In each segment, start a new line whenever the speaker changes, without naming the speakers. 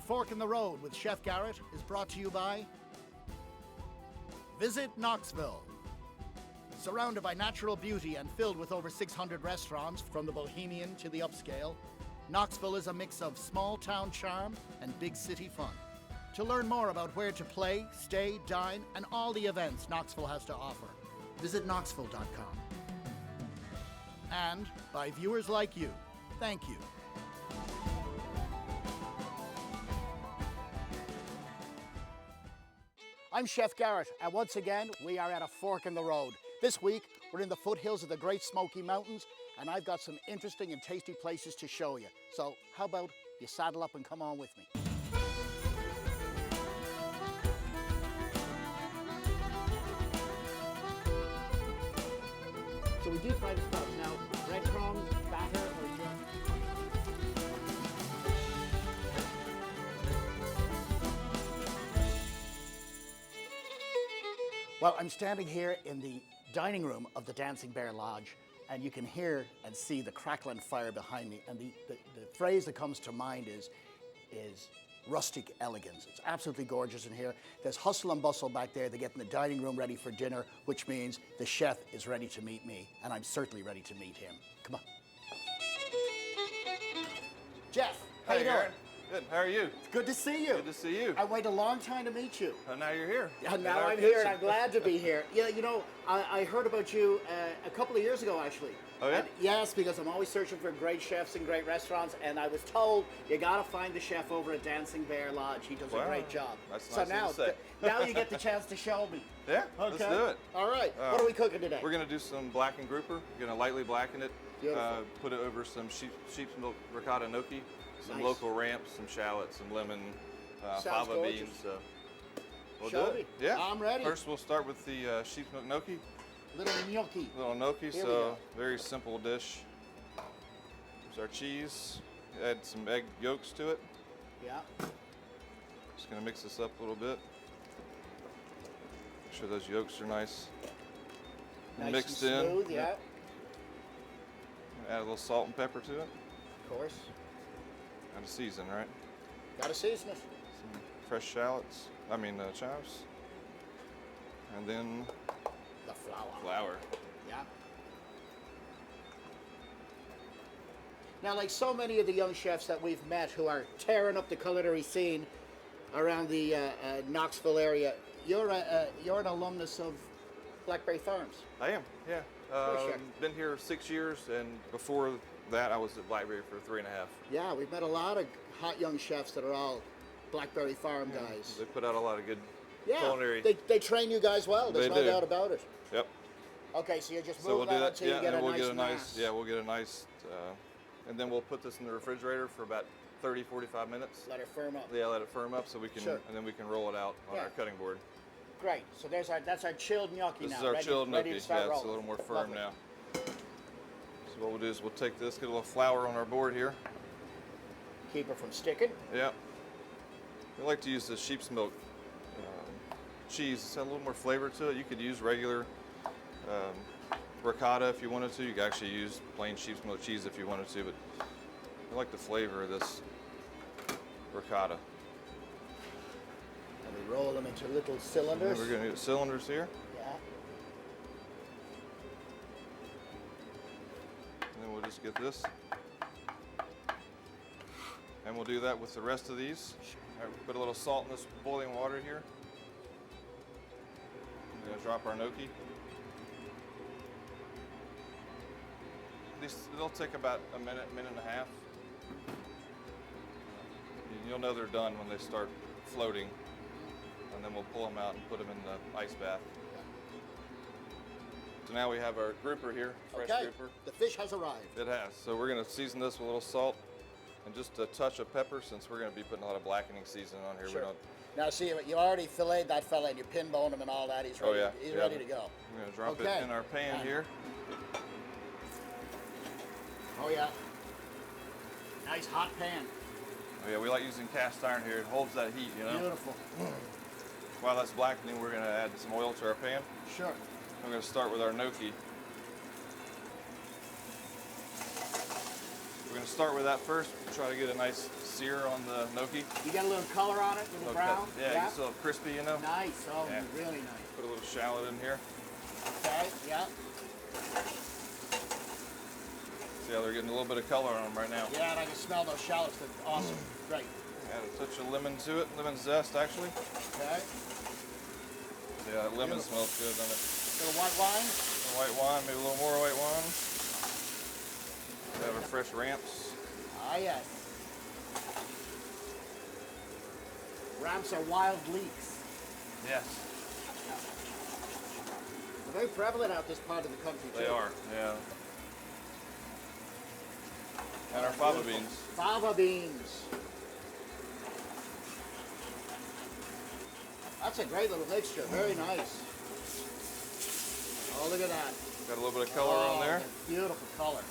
Fork in the Road with Chef Garrett is brought to you by Visit Knoxville. Surrounded by natural beauty and filled with over 600 restaurants, from the bohemian to the upscale, Knoxville is a mix of small town charm and big city fun. To learn more about where to play, stay, dine, and all the events Knoxville has to offer, visit knoxville.com. And by viewers like you, thank you. I'm Chef Garrett, and once again, we are at a fork in the road. This week, we're in the foothills of the Great Smoky Mountains, and I've got some interesting and tasty places to show you. So how about you saddle up and come on with me? So we deep fry the stuff. Now, breadcrumbs, batter, or just... Well, I'm standing here in the dining room of the Dancing Bear Lodge, and you can hear and see the crackling fire behind me. And the phrase that comes to mind is rustic elegance. It's absolutely gorgeous in here. There's hustle and bustle back there. They're getting the dining room ready for dinner, which means the chef is ready to meet me, and I'm certainly ready to meet him. Come on. Jeff, how you doing?
Good. How are you?
Good to see you.
Good to see you.
I waited a long time to meet you.
And now you're here.
And now I'm here, and I'm glad to be here. Yeah, you know, I heard about you a couple of years ago, actually.
Oh, yeah?
And yes, because I'm always searching for great chefs and great restaurants, and I was told you got to find the chef over at Dancing Bear Lodge. He does a great job.
That's
so
nice to say.
Now you get the chance to show me.
Yeah,
Okay.
let's do it.
All right. What are we cooking today?
We're going to do some blackened grouper. We're going to lightly blacken it.
Beautiful.
Put it over some sheep's milk ricotta gnocchi, some
Nice.
local ramps, some shallots, some lemon,
Sounds
fava
gorgeous.
beans. So we'll
Show
do it.
me.
Yeah.
I'm ready.
First, we'll start with the sheep's milk gnocchi.
Little gnocchi.
Little gnocchi,
Here we
so
go.
very simple dish. Here's our cheese. Add some egg yolks to it.
Yeah.
Just gonna mix this up a little bit. Make sure those yolks are nice and
Nice
mixed
and smooth,
in.
yeah.
Add a little salt and pepper to it.
Of course.
And a season, right?
Got to season it.
Some fresh chives. And then
The flour.
flour.
Yeah. Now, like so many of the young chefs that we've met who are tearing up the culinary scene around the Knoxville area, you're an alumnus of Blackberry Farms.
I am, yeah.
course you are.
Been here 6 years, and before that, I was at Blackberry for 3.5.
Yeah, we've met a lot of hot young chefs that are all Blackberry Farm guys.
They put out a lot of good
Yeah,
culinary.
they train you guys well. There's
They
no
do.
doubt about it.
Yep.
Okay, so you just
So we'll
move
do
that
that.
until
Yeah,
you get
and
a
we'll
nice
get a nice.
mass.
Yeah, we'll get a nice. And then we'll put this in the refrigerator for about 30, 45 minutes.
Let it firm up.
Yeah, let it firm up so we can,
Sure.
and then we can roll it out on
Yeah.
our cutting board.
Great. So that's our chilled gnocchi
This
now.
is our
ready,
chilled
ready
gnocchi.
to start
Yeah, it's a
rolling.
little more firm
Lovely.
now. So what we'll do is we'll take this, get a little flour on our board here.
Keep her from sticking.
Yeah. We like to use the sheep's milk cheese. It's got a little more flavor to it. You could use regular ricotta if you wanted to. You could actually use plain sheep's milk cheese if you wanted to, but I like the flavor of this ricotta.
And we roll them into little
And
cylinders.
we're going to do cylinders here,
Yeah.
and then we'll just get this. And we'll do that with the rest of these. All right, put a little salt in this boiling water here. I'm going to drop our gnocchi. They'll take about a minute, minute and a half. You'll know they're done when they start floating. And then we'll pull them out and put them in the ice bath. So now we have our grouper here, fresh
Okay.
grouper.
The fish has arrived.
It has. So we're going to season this with a little salt and just a touch of pepper, since we're going to be putting a lot of blackening seasoning on here.
Sure.
We don't.
Now see, you already filleted that fella and you pin bone him and all that. He's ready.
Oh yeah.
He's
yeah.
ready to go.
We're going to drop
Okay.
it in our pan
And-
here.
Oh yeah. Nice hot pan.
Oh yeah, we like using cast iron here. It holds that heat, you know.
Beautiful.
While that's blackening, we're going to add some oil to our pan.
Sure.
I'm going to start with our gnocchi. We're going to start with that first. Try to get a nice sear on the gnocchi.
You get a little color on it, a little brown?
Yeah, you still have crispy, you know?
Nice, oh,
Yeah.
really nice.
Put a little shallot in here.
Okay, yeah.
See how they're getting a little bit of color on them right now.
Yeah, and I can smell those shallots. They're awesome. Great.
Add a touch of lemon to it, lemon zest actually.
Okay.
Yeah, that lemon smells good, doesn't it?
A little white wine.
Some white wine, maybe a little more white wine. We have our fresh ramps.
Ah, yes. Ramps are wild leeks.
Yes.
They're very prevalent out this part of the country, too.
They are, yeah. And our fava beans.
Fava beans. That's a great little mixture. Very nice. Oh, look at that.
Got a little bit of color on there.
Beautiful color.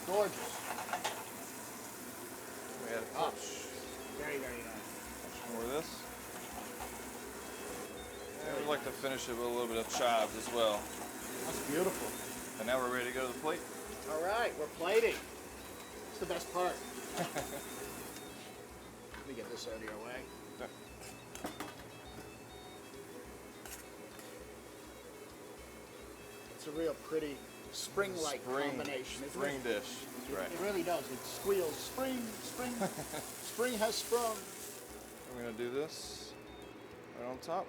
Gorgeous.
We add a touch.
Very, very nice.
More of this. And we like to finish it with a little bit of chives as well.
That's beautiful.
And now we're ready to go to the plate.
All right, we're plating. It's the best part. Let me get this out of your way.
Okay.
It's a real pretty spring-like combination.
Spring dish. That's right.
It really does. It squeals. Spring, spring. Spring has sprung.
We're going to do this right on top.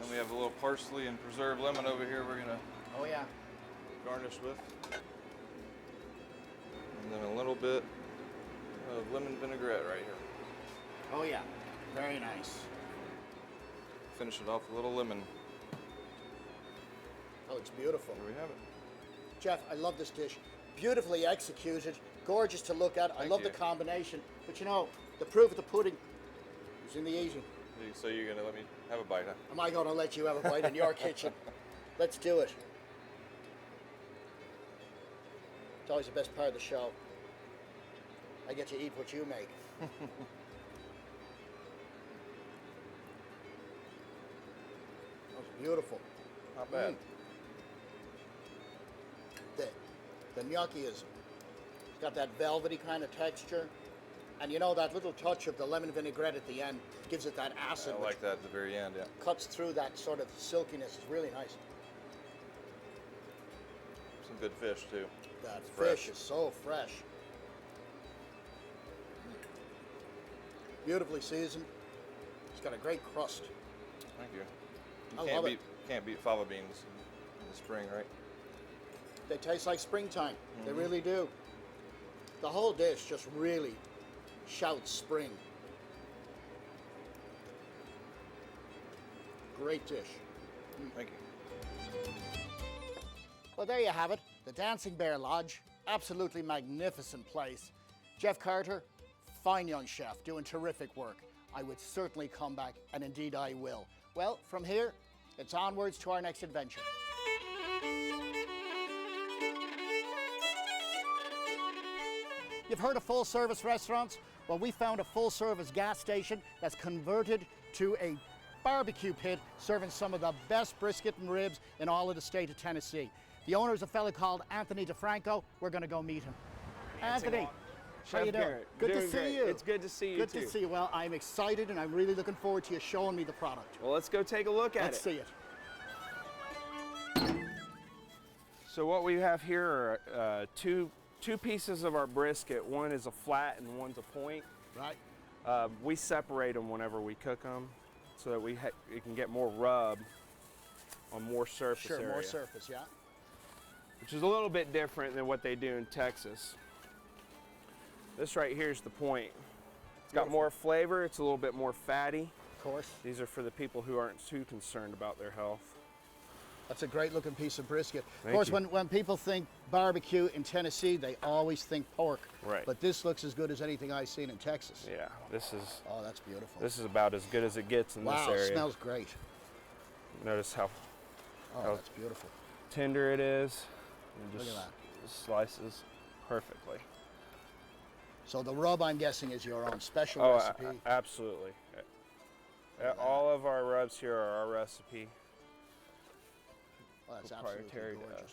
And we have a little parsley and preserved lemon over here we're going to
Oh, yeah.
garnish with. And then a little bit of lemon vinaigrette right here.
Oh, yeah. Very nice.
Finish it off with a little lemon.
That looks beautiful.
There we have it.
Jeff, I love this dish. Beautifully executed, gorgeous to look at. I love the
you.
combination. But you know, the proof of the pudding is in the eating.
So you're going to let me have a bite, huh?
Am I going to let you have a bite in your kitchen? Let's do it. It's always the best part of the show. I get to eat what you make. That's beautiful.
Not bad.
The gnocchi it's got that velvety kind of texture. And you know, that little touch of the lemon vinaigrette at the end gives it that acid.
I like that at the very end, yeah.
Cuts through that sort of silkiness. It's really nice.
Some good fish, too.
That
Fresh.
fish is so fresh. Beautifully seasoned. It's got a great crust.
Thank you.
I love it.
Can't beat fava beans in the spring, right?
They taste like springtime. They really do. The whole dish just really shouts spring. Great dish.
Thank you.
Well, there you have it. The Dancing Bear Lodge. Absolutely magnificent place. Jeff Carter, fine young chef, doing terrific work. I would certainly come back, and indeed I will. Well, from here, it's onwards to our next adventure. You've heard of full-service restaurants? Well, we found a full-service gas station that's converted to a barbecue pit serving some of the best brisket and ribs in all of the state of Tennessee. The owner is a fellow called Anthony DeFranco. We're going to go meet him. Anthony, how you doing?
Garrett,
Good to
doing
see
great.
you.
It's good to see you
Good
too.
to see you. Well, I'm excited and I'm really looking forward to you showing me the product.
Well, let's go take a look at
Let's
it.
see it.
So what we have here are two pieces of our brisket. One is a flat and one's a point.
Right.
We separate them whenever we cook them so that we can get more rub on more surface area.
Sure, more surface, yeah.
Which is a little bit different than what they do in Texas. This right here is the point. It's got more flavor, it's a little bit more fatty.
Of course.
These are for the people who aren't too concerned about their health.
That's a great looking piece of brisket. Of
Thank
course,
you.
when people think barbecue in Tennessee, they always think pork.
Right.
But this looks as good as anything I've seen in Texas.
Yeah, this is
Oh, that's beautiful.
about as good as it gets in this
Wow,
area.
it smells great.
Notice how
Oh, that's beautiful.
tender it is. And
Look
just
at
slices perfectly.
So the rub, I'm guessing, is your own special
Oh,
recipe.
absolutely. All of our rubs here are our recipe.
Well, that's absolutely
proprietary to
gorgeous.
us.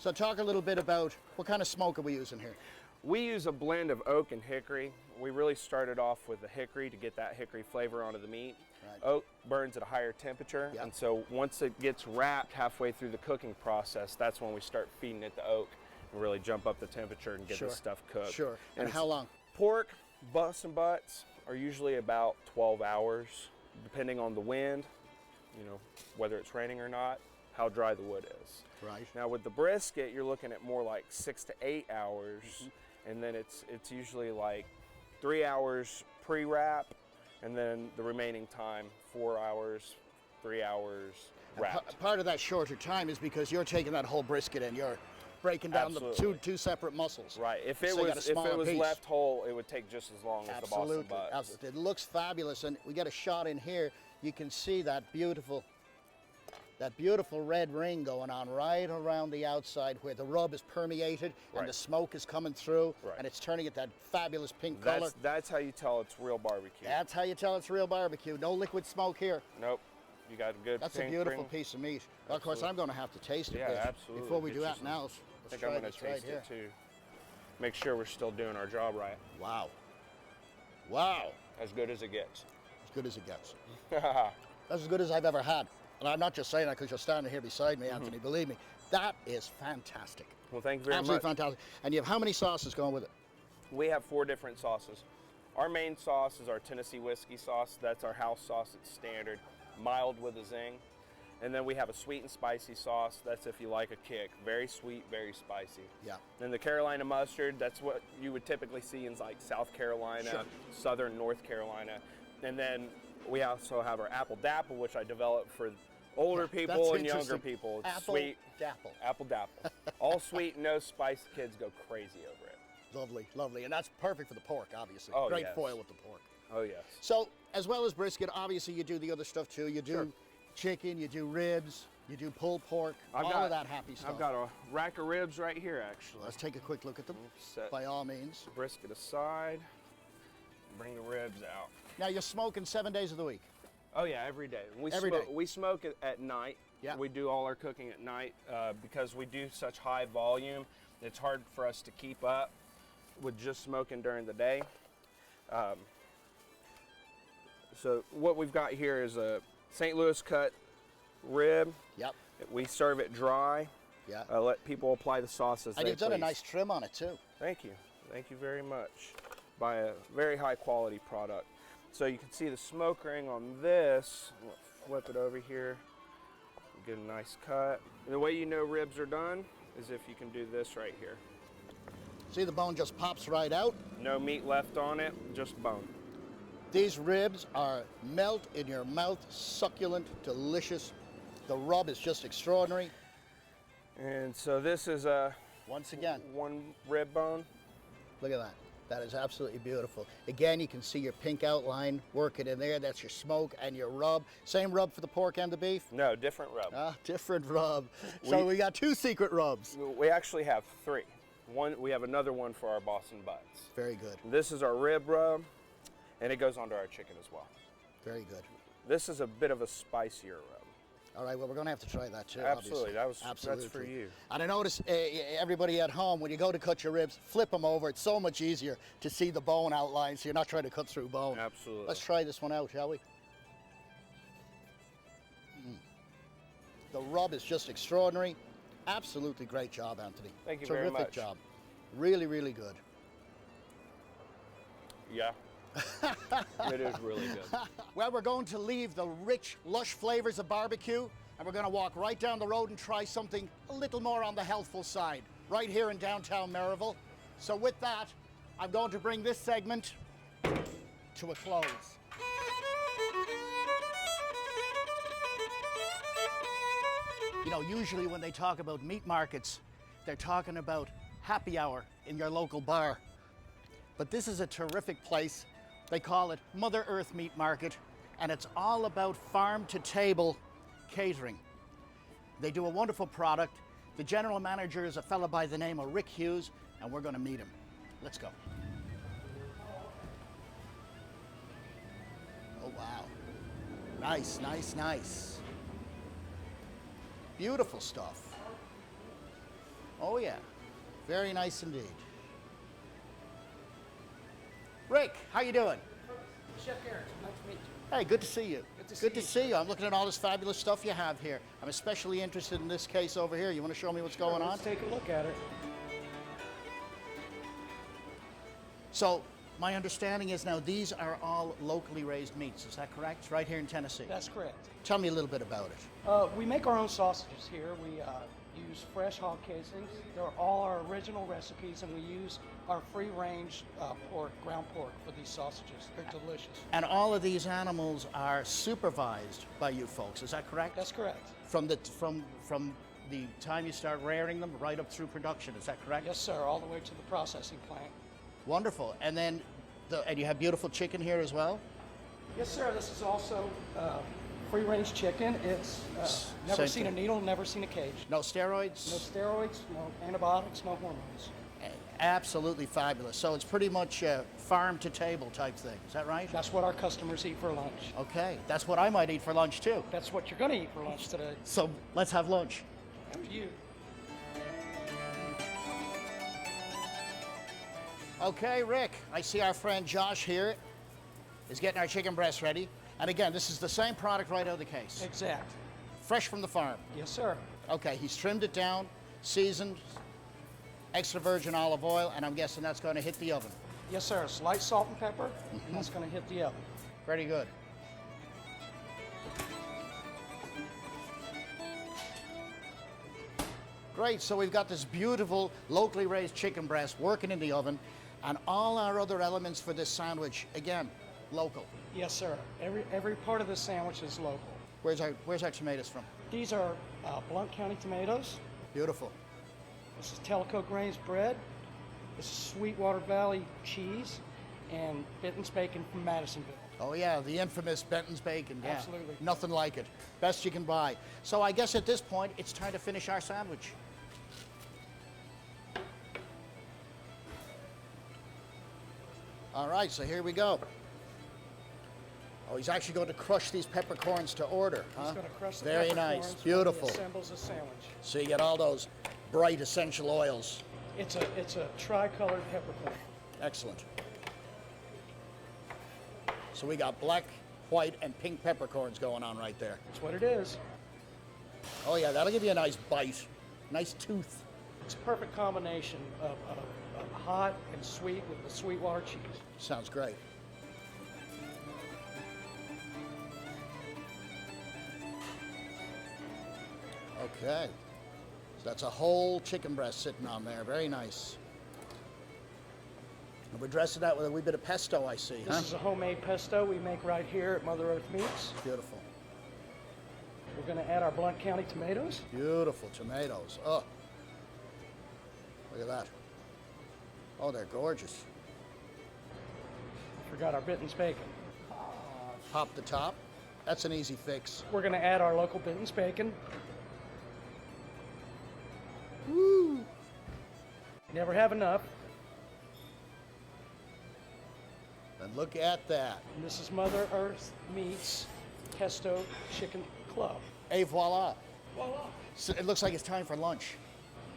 So talk a little bit about what kind of smoke are we using here?
We use a blend of oak and hickory. We really started off with the hickory to get that hickory flavor onto the meat.
Right.
Oak burns at a higher temperature,
Yep.
and so once it gets wrapped halfway through the cooking process, that's when we start feeding it the oak and really jump up the temperature and get
Sure.
the stuff cooked.
Sure. And
it's-
how long?
Pork, butts and butts are usually about 12 hours, depending on the wind, you know, whether it's raining or not, how dry the wood is.
Right.
Now with the brisket, you're looking at more like 6 to 8 hours, and then it's usually like 3 hours pre-wrap, and then the remaining time 4 hours, 3 hours wrapped.
Part of that shorter time is because you're taking that whole brisket and you're breaking down the
Absolutely.
two separate muscles.
Right. If it
So you got a
was
smaller piece.
left whole, it would take just as long as the Boston
Absolutely.
butts.
Absolutely. It looks fabulous, and we get a shot in here. You can see that beautiful red ring going on right around the outside where the rub is permeated and
Right.
the smoke is coming through,
Right.
and it's turning it that fabulous pink color.
That's how you tell it's real barbecue.
That's how you tell it's real barbecue. No liquid smoke here.
Nope. You got a good
That's a
pink
beautiful
ring.
piece of meat. Well, of course,
Absolutely.
I'm going to have to taste it
Yeah,
Biff,
absolutely.
before we
Get
do
you
that
some-
now.
I
Let's
think
try
I'm going
this
to
right
taste
here.
it too. Make sure we're still doing our job right.
Wow. Wow.
As good as it gets.
As good as it gets. That's as good as I've ever had. And I'm not just saying that because you're standing here beside me, Anthony. Believe me, that is fantastic.
Well, thank you very
Absolutely
much.
fantastic. And you have how many sauces going with it?
We have 4 different sauces. Our main sauce is our Tennessee whiskey sauce. That's our house sauce. It's standard, mild with a zing. And then we have a sweet and spicy sauce. That's if you like a kick. Very sweet, very spicy.
Yeah.
Then the Carolina mustard, that's what you would typically see in like South Carolina,
Sure.
Southern North Carolina. And then we also have our apple dapple, which I developed for older people
That's
and younger
interesting.
people. It's
Apple
sweet.
dapple.
Apple dapple. All sweet, no spice. Kids go crazy over it.
Lovely, lovely. And that's perfect for the pork, obviously.
Oh,
Great
yes.
foil with the pork.
Oh, yes.
So, as well as brisket, obviously you do the other stuff too. You do
Sure.
chicken, you do ribs, you do pulled pork, all of that happy stuff.
I've got a rack of ribs right here, actually.
Let's take a quick look at them,
Set
by all means.
brisket aside. Bring the ribs out.
Now, you're smoking 7 days of the week.
Oh yeah, every day.
Every day.
We smoke it at night.
Yeah.
We do all our cooking at night because we do such high volume. It's hard for us to keep up with just smoking during the day. So what we've got here is a St. Louis cut rib.
Yep.
We serve it dry.
Yeah.
Let people apply the sauce as
And
they
you've done a
please.
nice trim on it too.
Thank you. Thank you very much. By a very high quality product. So you can see the smoke ring on this. I'm gonna flip it over here. Get a nice cut. And the way you know ribs are done is if you can do this right here.
See, the bone just pops right out.
No meat left on it, just bone.
These ribs are melt in your mouth, succulent, delicious. The rub is just extraordinary.
And so this is a
Once again,
one rib bone.
look at that. That is absolutely beautiful. Again, you can see your pink outline working in there. That's your smoke and your rub. Same rub for the pork and the beef?
No, different rub.
Different rub. So we got 2 secret rubs.
We actually have 3. We have another one for our Boston butts.
Very good.
This is our rib rub, and it goes onto our chicken as well.
Very good.
This is a bit of a spicier rub.
All right, well, we're going to have to try that too.
Absolutely,
obviously.
that's for you.
And I notice everybody at home, when you go to cut your ribs, flip them over. It's so much easier to see the bone outline, so you're not trying to cut through bone.
Absolutely.
Let's try this one out, shall we? The rub is just extraordinary. Absolutely great job, Anthony.
Thank you
Terrific
very much.
job. Really, really good.
Yeah. It is really good.
Well, we're going to leave the rich, lush flavors of barbecue, and we're going to walk right down the road and try something a little more on the healthful side, right here in downtown Maryville. So with that, I'm going to bring this segment to a close. You know, usually when they talk about meat markets, they're talking about happy hour in your local bar. But this is a terrific place. They call it Mother Earth Meat Market, and it's all about farm-to-table catering. They do a wonderful product. The general manager is a fellow by the name of Rick Hughs, and we're going to meet him. Let's go. Oh, wow. Nice, nice, nice. Beautiful stuff. Oh yeah, very nice indeed. Rick, how you doing?
Chef Hager, nice to meet you.
Hey, good to see you.
Good to see you,
I'm looking at all this fabulous stuff you have here. I'm especially interested in this case over here. You want to show me what's going on?
Let's take a look at it.
So, my understanding is now these are all locally raised meats. Is that correct? It's right here in Tennessee.
That's correct.
Tell me a little bit about it.
We make our own sausages here. We use fresh hog casings. They're all our original recipes, and we use our free-range pork, ground pork, for these sausages. They're delicious.
And all of these animals are supervised by you folks. Is that correct?
That's correct.
From the time you start rearing them right up through production. Is that correct?
Yes, sir. All the way to the processing plant.
Wonderful. And then, and you have beautiful chicken here as well.
Yes, sir. This is also free-range chicken. It's never
Same
seen
thing.
a needle, never seen a cage.
No steroids.
No steroids, no antibiotics, no hormones.
Absolutely fabulous. So it's pretty much a farm to table type thing. Is that right?
That's what our customers eat for lunch.
Okay. That's what I might eat for lunch too.
That's what you're going to eat for lunch today.
So let's have lunch.
After you.
Okay, Rick, I see our friend Josh here is getting our chicken breast ready. And again, this is the same product right out of the case.
Exact.
Fresh from the farm.
Yes, sir.
Okay, he's trimmed it down, seasoned, extra virgin olive oil, and I'm guessing that's going to hit the oven.
Yes, sir. It's light salt and pepper, and that's going to hit the oven.
Very good. Great, so we've got this beautiful locally raised chicken breast working in the oven, and all our other elements for this sandwich, again, local.
Yes, sir. Every part of the sandwich is local.
Where's our tomatoes from?
These are Blount County tomatoes.
Beautiful.
This is Tellico Grains bread. This is Sweetwater Valley cheese, and Benton's bacon from Madisonville.
Oh yeah, the infamous Benton's bacon. Yeah.
Absolutely.
Nothing like it. Best you can buy. So I guess at this point, it's time to finish our sandwich. All right, so here we go. Oh, he's actually going to crush these peppercorns to order, huh?
He's going to crush the
Very
peppercorns
nice,
when
beautiful.
he assembles a sandwich.
So you get all those bright essential oils.
It's a tri-colored peppercorn.
Excellent. So we got black, white, and pink peppercorns going on right there.
That's what it is.
Oh yeah, that'll give you a nice bite, nice tooth.
It's a perfect combination of hot and sweet with the Sweetwater cheese.
Sounds great. Okay, so that's a whole chicken breast sitting on there. Very nice. And we're dressing that with a wee bit of pesto, I see,
This is a homemade pesto we make right here at Mother Earth Meats.
Beautiful.
We're going to add our Blount County tomatoes.
Beautiful tomatoes. Oh, look at that. Oh, they're gorgeous.
Forgot our Benton's bacon.
Pop the top. That's an easy fix.
We're going to add our local Benton's bacon.
Woo!
Never have enough.
And look at that.
And this is Mother Earth Meats Pesto Chicken Club.
Et voila.
Voila.
So it looks like it's time for lunch.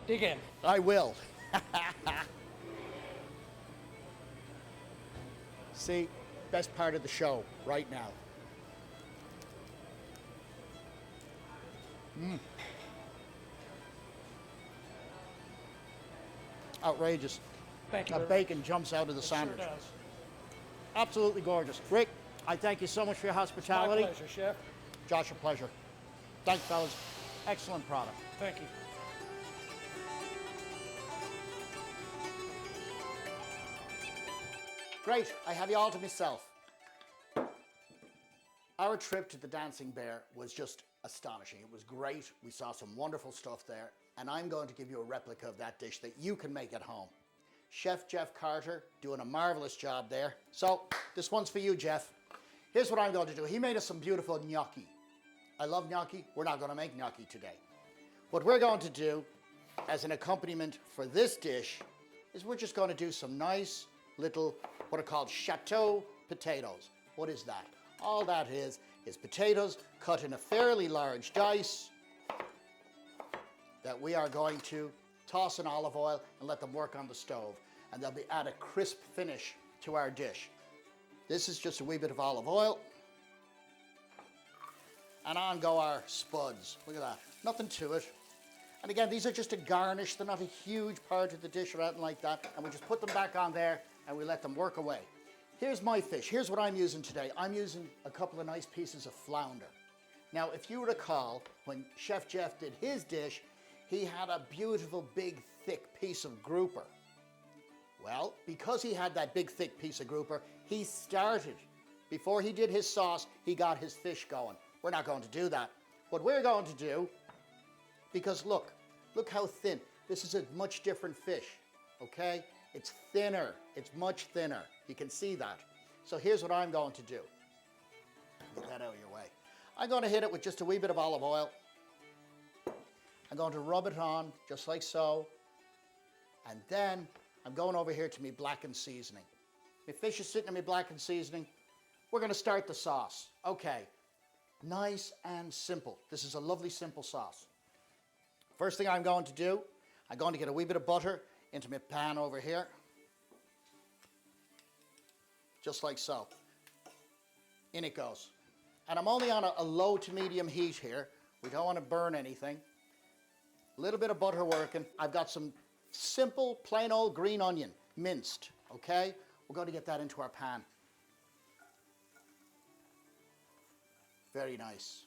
Dig in.
I will. See, best part of the show right now. Outrageous.
Thank you.
That bacon jumps out of the
It sure
sandwich.
does.
Absolutely gorgeous. Rick, I thank you so much for your
My
hospitality.
pleasure, Chef.
Josh, a pleasure. Thanks, fellas. Excellent product.
Thank you.
Great, I have you all to myself. Our trip to the Dancing Bear was just astonishing. It was great. We saw some wonderful stuff there, and I'm going to give you a replica of that dish that you can make at home. Chef Jeff Carter doing a marvelous job there. So this one's for you, Jeff. Here's what I'm going to do. He made us some beautiful gnocchi. I love gnocchi. We're not going to make gnocchi today. What we're going to do as an accompaniment for this dish is we're just going to do some nice little, what are called chateau potatoes. What is that? All that is potatoes cut in a fairly large dice that we are going to toss in olive oil, and let them work on the stove. And they'll add a crisp finish to our dish. This is just a wee bit of olive oil. And on go our spuds. Look at that. Nothing to it. And again, these are just a garnish. They're not a huge part of the dish or anything like that. And we just put them back on there and we let them work away. Here's my fish. Here's what I'm using today. I'm using a couple of nice pieces of flounder. Now, if you recall, when Chef Jeff did his dish, he had a beautiful, big, thick piece of grouper. Well, because he had that big, thick piece of grouper, he started. Before he did his sauce, he got his fish going. We're not going to do that. What we're going to do, because look how thin. This is a much different fish, okay? It's thinner, it's much thinner. You can see that. So here's what I'm going to do. Get that out of your way. I'm going to hit it with just a wee bit of olive oil. I'm going to rub it on, just like so. And then I'm going over here to my blackened seasoning. My fish is sitting in my blackened seasoning. We're going to start the sauce. Okay, nice and simple. This is a lovely, simple sauce. First thing I'm going to do, I'm going to get a wee bit of butter into my pan over here. Just like so. In it goes. And I'm only on a low to medium heat here. We don't want to burn anything. A little bit of butter working. I've got some simple, plain old green onion, minced, okay? We're going to get that into our pan. Very nice.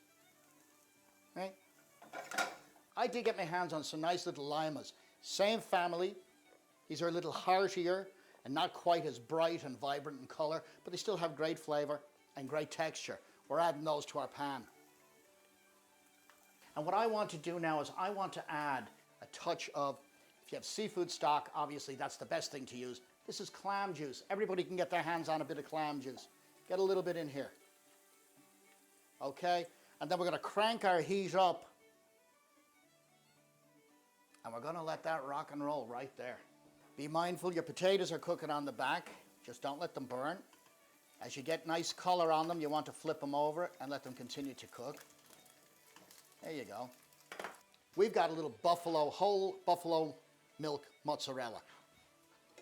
Right? I did get my hands on some nice little limas. Same family. These are a little heartier and not quite as bright and vibrant in color, but they still have great flavor and great texture. We're adding those to our pan. And what I want to do now is I want to add a touch of, if you have seafood stock, obviously that's the best thing to use. This is clam juice. Everybody can get their hands on a bit of clam juice. Get a little bit in here. Okay? And then we're going to crank our heat up. And we're going to let that rock and roll right there. Be mindful your potatoes are cooking on the back. Just don't let them burn. As you get nice color on them, you want to flip them over and let them continue to cook. There you go. We've got a little whole buffalo milk mozzarella.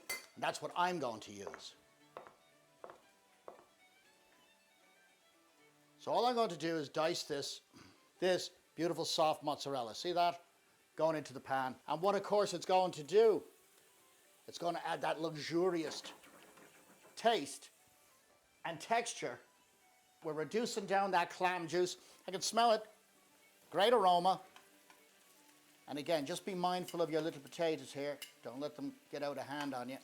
And that's what I'm going to use. So all I'm going to do is dice this beautiful soft mozzarella. See that? Going into the pan. And what, of course, it's going to do, it's going to add that luxurious taste and texture. We're reducing down that clam juice. I can smell it. Great aroma. And again, just be mindful of your little potatoes here. Don't let them get out of hand on you.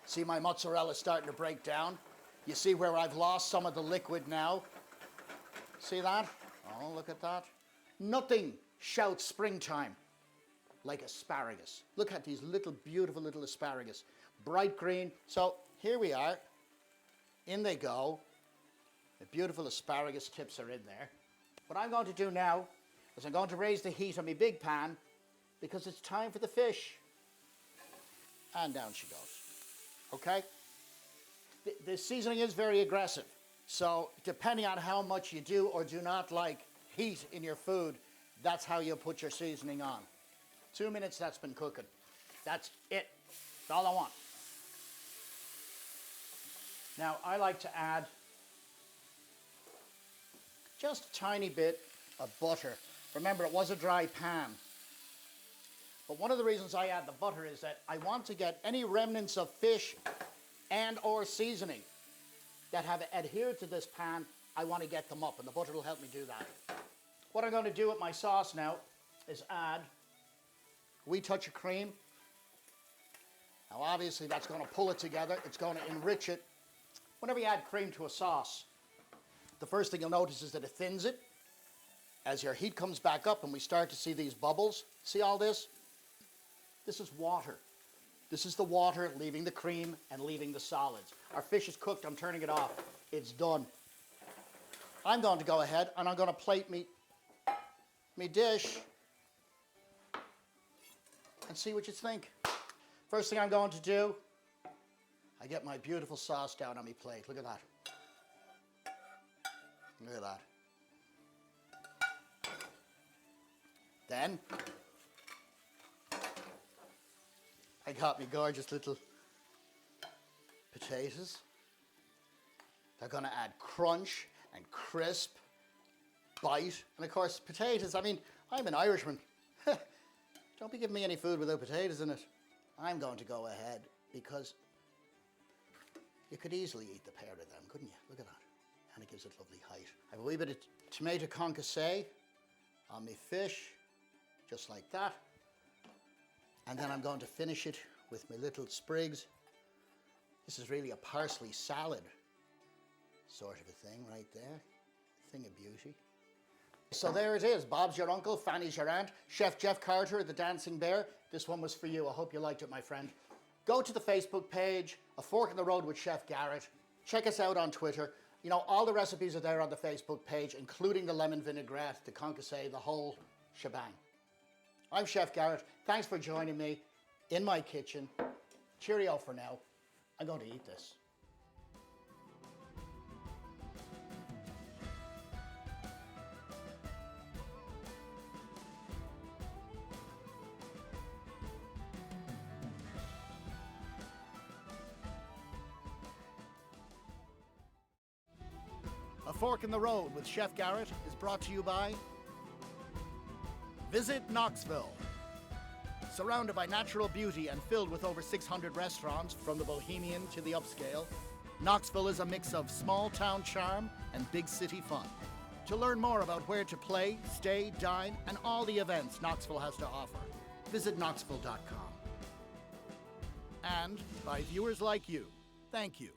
See my mozzarella starting to break down? You see where I've lost some of the liquid now? See that? Oh, look at that. Nothing shouts springtime like asparagus. Look at these little, beautiful little asparagus. Bright green. So here we are. In they go. The beautiful asparagus tips are in there. What I'm going to do now is I'm going to raise the heat on my big pan because it's time for the fish. And down she goes. Okay? The seasoning is very aggressive. So depending on how much you do or do not like heat in your food, that's how you put your seasoning on. 2 minutes, that's been cooking. That's it. That's all I want. Now, I like to add just a tiny bit of butter. Remember, it was a dry pan. But one of the reasons I add the butter is that I want to get any remnants of fish and or seasoning that have adhered to this pan, I want to get them up, and the butter will help me do that. What I'm going to do with my sauce now is add a wee touch of cream. Now obviously that's going to pull it together, it's going to enrich it. Whenever you add cream to a sauce, the first thing you'll notice is that it thins it. As your heat comes back up and we start to see these bubbles, see all this? This is water. This is the water leaving the cream and leaving the solids. Our fish is cooked, I'm turning it off. It's done. I'm going to go ahead and I'm going to plate me dish and see what you think. First thing I'm going to do, I get my beautiful sauce down on my plate. Look at that. Look at that. Then, I got me gorgeous little potatoes. They're gonna add crunch and crisp, bite, and of course potatoes. I mean, I'm an Irishman. Don't be giving me any food without potatoes in it. I'm going to go ahead because you could easily eat the pair of them, couldn't you? Look at that. And it gives it lovely height. I have a wee bit of tomato concassé on my fish, just like that. And then I'm going to finish it with my little sprigs. This is really a parsley salad sort of a thing right there. Thing of beauty. So there it is. Bob's your uncle, Fanny's your aunt. Chef Jeff Carter at the Dancing Bear. This one was for you. I hope you liked it, my friend. Go to the Facebook page, A Fork in the Road with Chef Garrett. Check us out on Twitter. You know, all the recipes are there on the Facebook page, including the lemon vinaigrette, the concassé, the whole shebang. I'm Chef Garrett. Thanks for joining me in my kitchen. Cheerio for now. I'm going to eat this. A Fork in the Road with Chef Garrett is brought to you by Visit Knoxville. Surrounded by natural beauty and filled with over 600 restaurants, from the bohemian to the upscale, Knoxville is a mix of small town charm and big city fun. To learn more about where to play, stay, dine, and all the events Knoxville has to offer, visit knoxville.com. And by viewers like you, thank you.